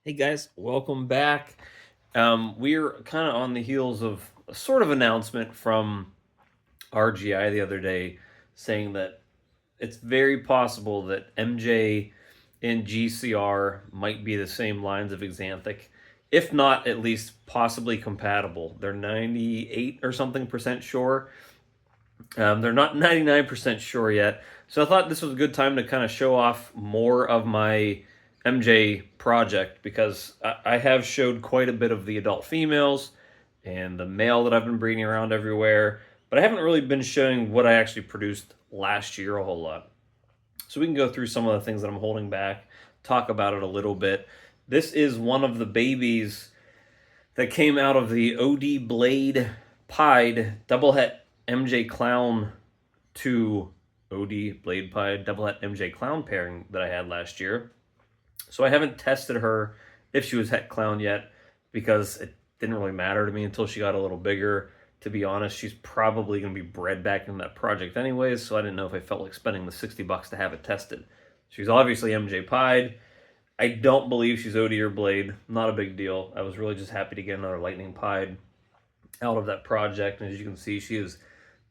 Hey guys, welcome back. We're kind of on the heels of a sort of announcement from RGI the other day saying that it's very possible that MJ and GCR might be the same lines of Xanthic, if not at least possibly compatible. They're 98 or something percent sure. They're not 99% sure yet. So I thought this was a good time to kind of show off more of my MJ project because I have showed quite a bit of the adult females and the male that I've been breeding around everywhere, but I haven't really been showing what I actually produced last year a whole lot. So we can go through some of the things that I'm holding back, talk about it a little bit. This is one of the babies that came out of the OD Blade Pied double het MJ Clown to OD Blade Pied double het MJ Clown pairing that I had last year. So I haven't tested her if she was het clown yet because it didn't really matter to me until she got a little bigger. To be honest, she's probably going to be bred back in that project anyways, so I didn't know if I felt like spending the $60 to have it tested. She's obviously MJ Pied. I don't believe she's OD or Blade. Not a big deal. I was really just happy to get another Lightning Pied out of that project, and as you can see, she is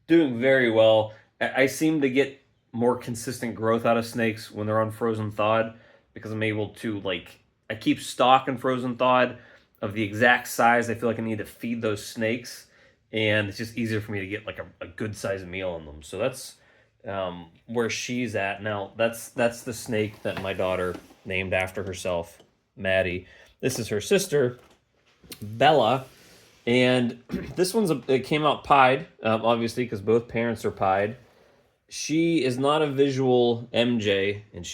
doing very well. I seem to get more consistent growth out of snakes when they're on frozen thawed because I'm able to, I keep stock in frozen thawed of the exact size I feel like I need to feed those snakes, and it's just easier for me to get like a good sized meal on them. So that's where she's at now. That's the snake that my daughter named after herself, Maddie. This is her sister, Bella, and this it came out pied, obviously because both parents are pied. She is not a visual MJ, and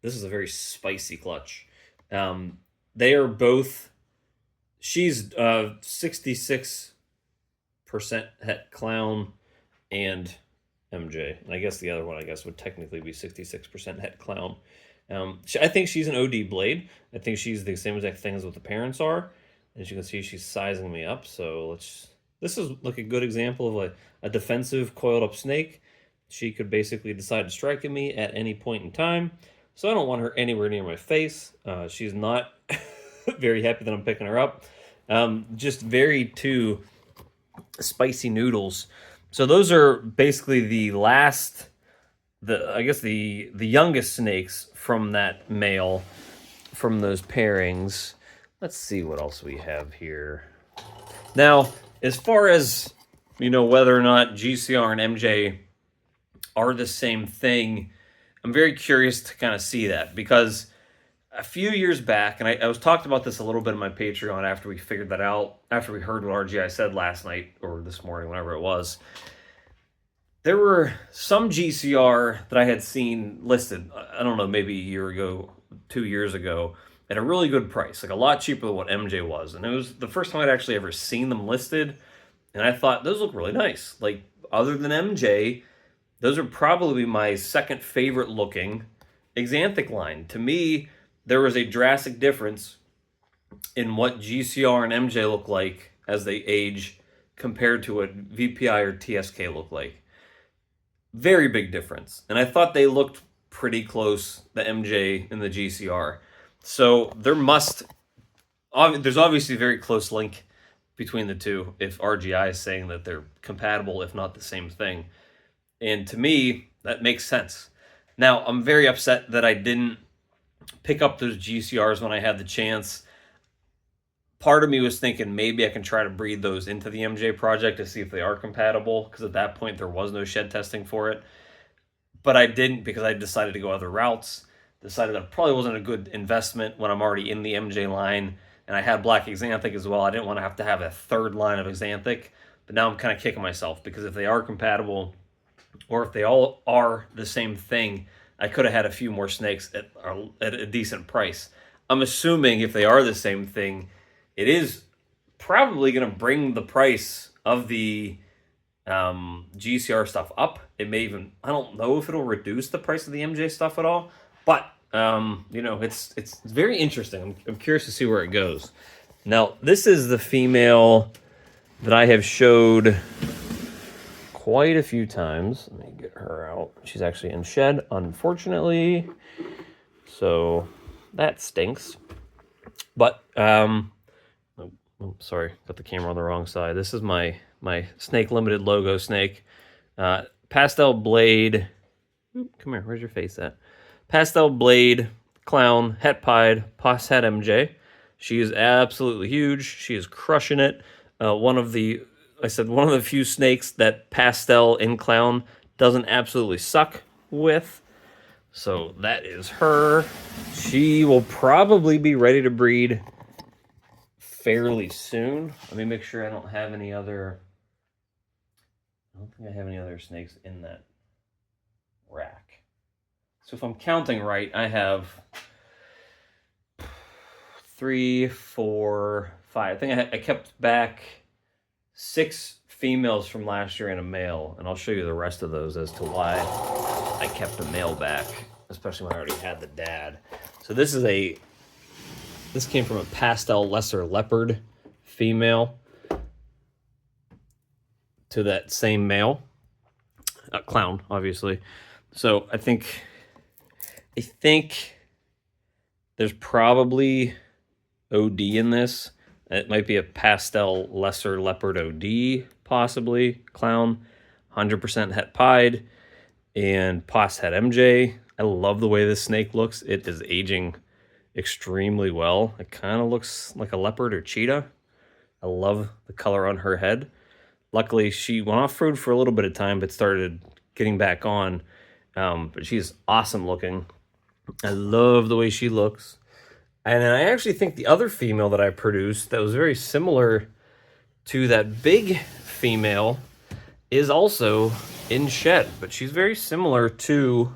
this is a very spicy clutch. They are both. She's 66% het clown and MJ, and I guess the other one would technically be 66% het clown. I think she's an OD Blade. I think she's the same exact thing as what the parents are. As you can see, she's sizing me up. So this is like a good example of a defensive coiled up snake. She could basically decide to strike at me at any point in time. So I don't want her anywhere near my face. She's not very happy that I'm picking her up. Just very two spicy noodles. So those are basically the last, the youngest snakes from that male, from those pairings. Let's see what else we have here. Now, as far as, whether or not GCR and MJ are the same thing, I'm very curious to kind of see that because a few years back, and I was talked about this a little bit in my Patreon after we figured that out, after we heard what RGI said last night or this morning, whenever it was. There were some GCR that I had seen listed, I don't know, maybe a year ago, 2 years ago, at a really good price, like a lot cheaper than what MJ was. And it was the first time I'd actually ever seen them listed. And I thought, those look really nice. Like, other than MJ, those are probably my second favorite looking Axanthic line. To me, there was a drastic difference in what GCR and MJ look like as they age compared to what VPI or TSK look like. Very big difference. And I thought they looked pretty close, the MJ and the GCR. So there's obviously a very close link between the two if RGI is saying that they're compatible, if not the same thing. And to me, that makes sense. Now, I'm very upset that I didn't pick up those GCRs when I had the chance. Part of me was thinking maybe I can try to breed those into the MJ project to see if they are compatible, because at that point there was no shed testing for it. But I didn't because I decided to go other routes. Decided that it probably wasn't a good investment when I'm already in the MJ line, and I had black Axanthic as well. I didn't want to have a third line of Axanthic, but now I'm kind of kicking myself because if they are compatible, or if they all are the same thing, I could have had a few more snakes at a decent price. I'm assuming if they are the same thing, it is probably going to bring the price of the GCR stuff up. It may even, I don't know if it'll reduce the price of the MJ stuff at all, but it's very interesting. I'm curious to see where it goes. Now, this is the female that I have showed quite a few times. Let me get her out. She's actually in shed, unfortunately. So that stinks. But oh, sorry, got the camera on the wrong side. This is my Snake Limited logo snake. Pastel blade. Oop, come here, where's your face at? Pastel blade clown het pied pos het MJ. She is absolutely huge. She is crushing it. One of the few snakes that pastel in clown doesn't absolutely suck with. So that is her. She will probably be ready to breed fairly soon. Let me make sure I don't have any other. I don't think I have any other snakes in that rack. So if I'm counting right, I have 3, 4, 5. I think I kept back 6 females from last year and a male, and I'll show you the rest of those as to why I kept a male back, especially when I already had the dad. So this came from a pastel lesser leopard female to that same male, clown, obviously. So I think there's probably OD in this. It might be a pastel lesser leopard OD, possibly clown, 100% het pied, and pos het MJ. I love the way this snake looks. It is aging extremely well. It kind of looks like a leopard or cheetah. I love the color on her head. Luckily, she went off food for a little bit of time, but started getting back on. But she's awesome looking. I love the way she looks. And then I actually think the other female that I produced that was very similar to that big female is also in shed, but she's very similar to,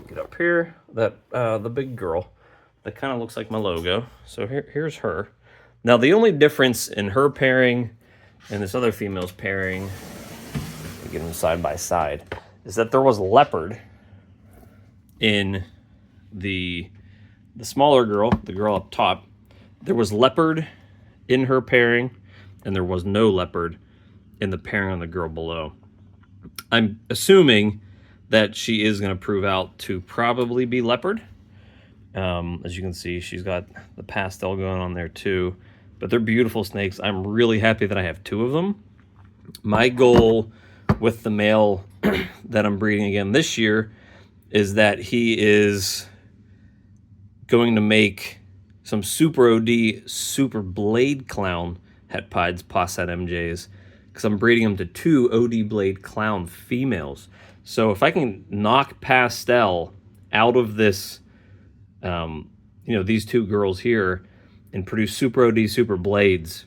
get up here, that the big girl that kind of looks like my logo. So here's her. Now the only difference in her pairing and this other female's pairing, get them side by side, is that there was leopard in the smaller girl, the girl up top. There was leopard in her pairing, and there was no leopard in the pairing on the girl below. I'm assuming that she is going to prove out to probably be leopard. As you can see, she's got the pastel going on there too. But they're beautiful snakes. I'm really happy that I have 2 of them. My goal with the male that I'm breeding again this year is that he is going to make some super OD, super blade clown het pieds, pos het MJs, because I'm breeding them to 2 OD blade clown females. So if I can knock pastel out of this, these 2 girls here, and produce super OD, super blades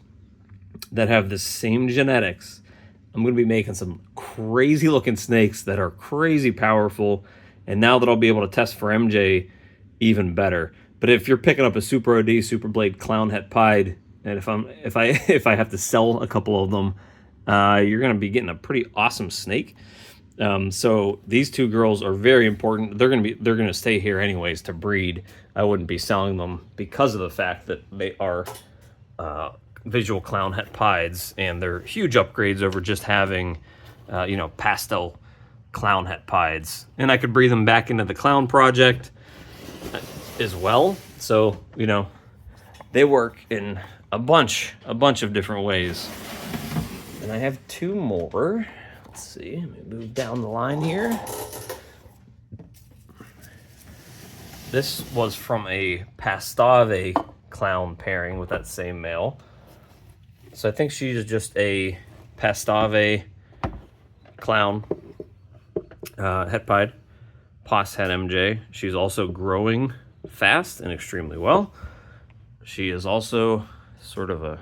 that have the same genetics, I'm going to be making some crazy looking snakes that are crazy powerful. And now that I'll be able to test for MJ, even better. But if you're picking up a super OD, super blade clown het pied, and if I have to sell a couple of them, you're going to be getting a pretty awesome snake. So these 2 girls are very important. They're going to stay here anyways to breed. I wouldn't be selling them because of the fact that they are visual clown het pieds, and they're huge upgrades over just having pastel clown het pieds. And I could breed them back into the clown project as well. So they work in a bunch of different ways. And I have 2 more. Let's see, let me move down the line here. This was from a Pastave clown pairing with that same male. So I think she's just a Pastave clown het pied, pos het MJ. She's also growing fast and extremely well. She is also sort of a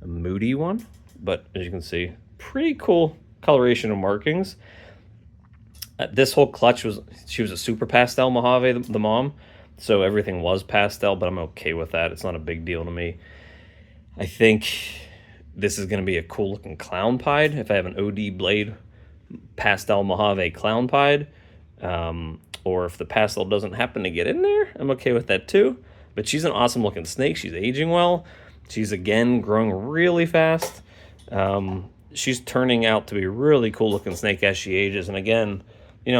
moody one, but as you can see, pretty cool coloration and markings. This whole clutch she was a super pastel Mojave, the mom, so everything was pastel, but I'm okay with that. It's not a big deal to me. I think this is going to be a cool looking clown pied if I have an OD blade pastel Mojave clown pied, or if the pastel doesn't happen to get in there, I'm okay with that too. But she's an awesome looking snake. She's aging well. She's again growing really fast. She's turning out to be a really cool looking snake as she ages. And again,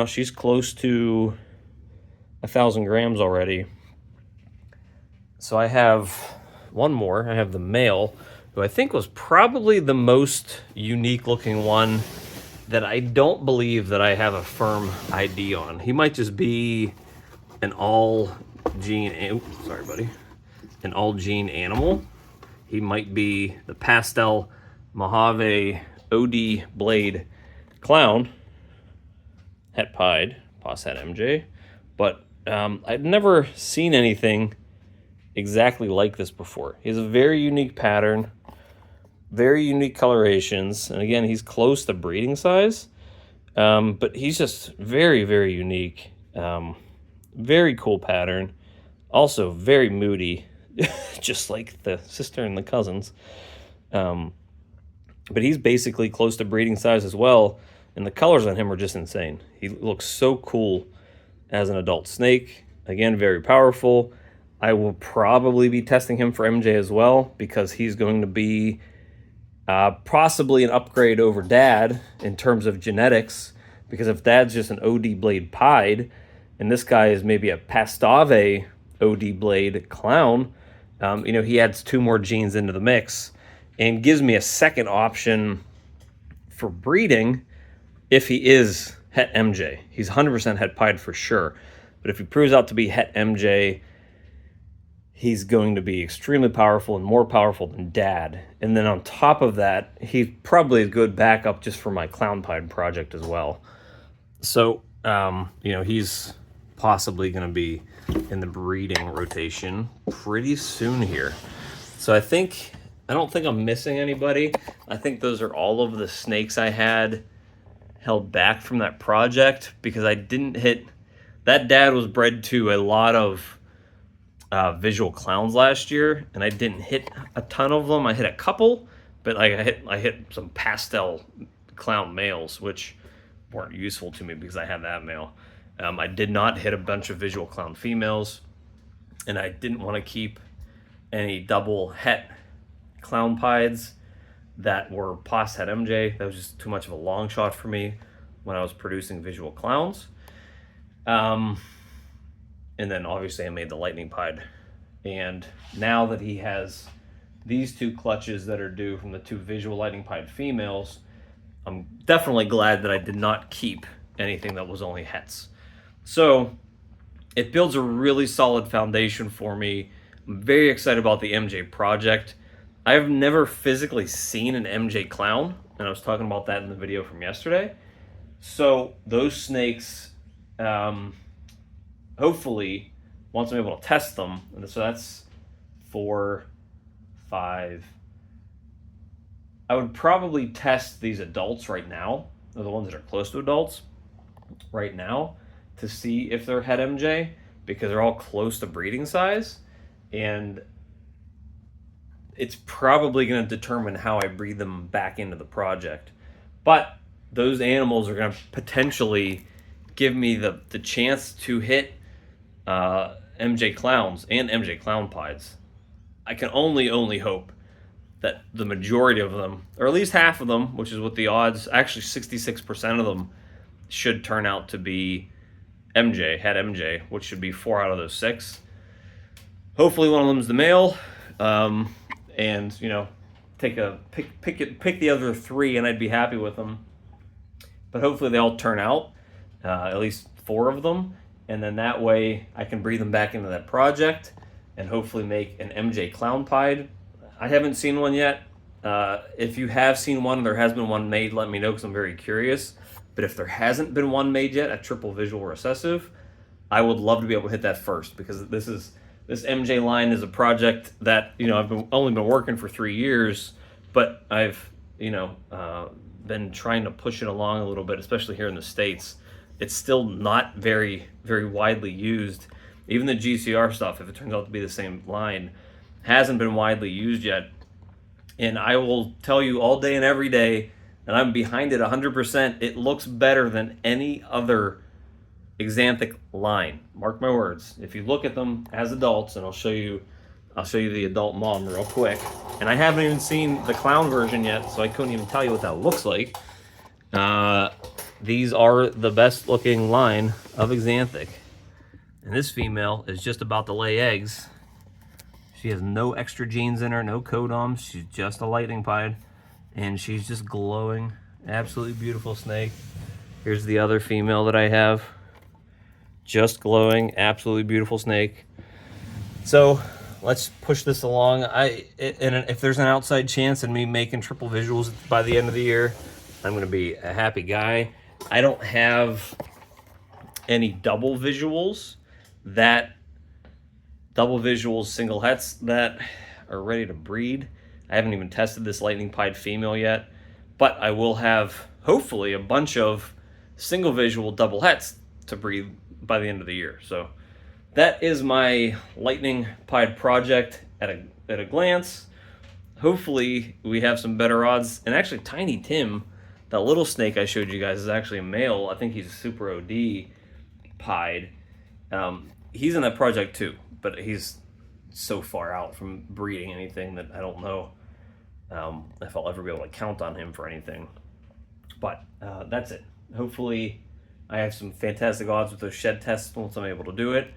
she's close to 1,000 grams already. So I have one more. I have the male, who I think was probably the most unique looking one that I don't believe that I have a firm ID on. He might just be an all gene, sorry buddy, an all gene animal. He might be the pastel Mojave OD blade clown, het pied, pos het MJ, but I've never seen anything exactly like this before. He has a very unique pattern, very unique colorations, and again, he's close to breeding size, but he's just very, very unique. Very cool pattern, also very moody, just like the sister and the cousins. But he's basically close to breeding size as well, and the colors on him are just insane. He looks so cool as an adult snake. Again, very powerful. I will probably be testing him for MJ as well, because he's going to be possibly an upgrade over Dad in terms of genetics, because if Dad's just an OD blade pied, and this guy is maybe a Pastave OD blade clown, you know, he adds 2 more genes into the mix and gives me a second option for breeding if he is het MJ. He's 100% het pied for sure, but if he proves out to be het MJ, he's going to be extremely powerful and more powerful than Dad. And then on top of that, he's probably a good backup just for my clown pied project as well. So, you know, he's possibly going to be in the breeding rotation pretty soon here. So I don't think I'm missing anybody. I think those are all of the snakes I had held back from that project, because I didn't hit... That Dad was bred to a lot of visual clowns last year, and I didn't hit a ton of them. I hit a couple, but like I hit some pastel clown males, which weren't useful to me because I had that male. I did not hit a bunch of visual clown females, and I didn't want to keep any double het clown pieds that were pos het MJ. That was just too much of a long shot for me when I was producing visual clowns. And then obviously I made the lightning pied. And now that he has these 2 clutches that are due from the 2 visual lightning pied females, I'm definitely glad that I did not keep anything that was only hets. So it builds a really solid foundation for me. I'm very excited about the MJ project. I've never physically seen an MJ clown, and I was talking about that in the video from yesterday. So those snakes, hopefully, once I'm able to test them, and so that's 4, 5. I would probably test these adults right now, or the ones that are close to adults right now, to see if they're het MJ, because they're all close to breeding size, and it's probably going to determine how I breed them back into the project. But those animals are going to potentially give me the chance to hit MJ clowns and MJ clown pieds. I can only hope that the majority of them, or at least half of them, which is what the odds, actually 66% of them should turn out to be MJ, het MJ, which should be 4 out of those 6. Hopefully one of them's the male, and you know, pick the other 3, and I'd be happy with them. But hopefully they all turn out, at least 4 of them, and then that way I can breed them back into that project and hopefully make an MJ clown pied. I haven't seen one yet. If you have seen one, there has been one made, let me know, because I'm very curious. But if there hasn't been one made yet, a triple visual recessive, I would love to be able to hit that first, because this MJ line is a project that, you know, I've only been working for 3 years, but I've, you know, been trying to push it along a little bit, especially here in the States. It's still not very, very widely used. Even the GCR stuff, if it turns out to be the same line, hasn't been widely used yet. And I will tell you all day and every day, and I'm behind it 100%, it looks better than any other Axanthic line. Mark my words. If you look at them as adults, and I'll show you the adult mom real quick. And I haven't even seen the clown version yet, so I couldn't even tell you what that looks like. These are the best looking line of Axanthic. And this female is just about to lay eggs. She has no extra genes in her, no codoms. She's just a lightning pied, and she's just glowing. Absolutely beautiful snake. Here's the other female that I have. Just glowing, absolutely beautiful snake. So let's push this along. And if there's an outside chance in me making triple visuals by the end of the year, I'm gonna be a happy guy. I don't have any double visuals single hets that are ready to breed. I haven't even tested this lightning pied female yet, but I will have hopefully a bunch of single visual double hets to breed by the end of the year. So that is my lightning pied project at a glance. Hopefully we have some better odds. And actually Tiny Tim, that little snake I showed you guys, is actually a male. I think he's a super OD pied. He's in that project too, but he's so far out from breeding anything that I don't know if I'll ever be able to count on him for anything. But that's it. Hopefully I have some fantastic odds with those shed tests once I'm able to do it.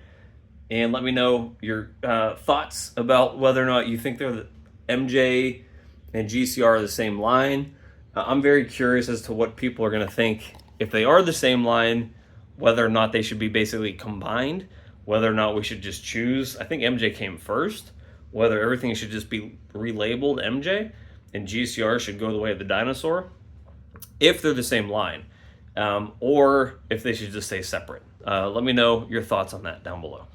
And let me know your thoughts about whether or not you think they're the MJ and GCR are the same line. I'm very curious as to what people are going to think if they are the same line, whether or not they should be basically combined, whether or not we should just choose. I think MJ came first, whether everything should just be relabeled MJ and GCR should go the way of the dinosaur, if they're the same line, or if they should just stay separate. Let me know your thoughts on that down below.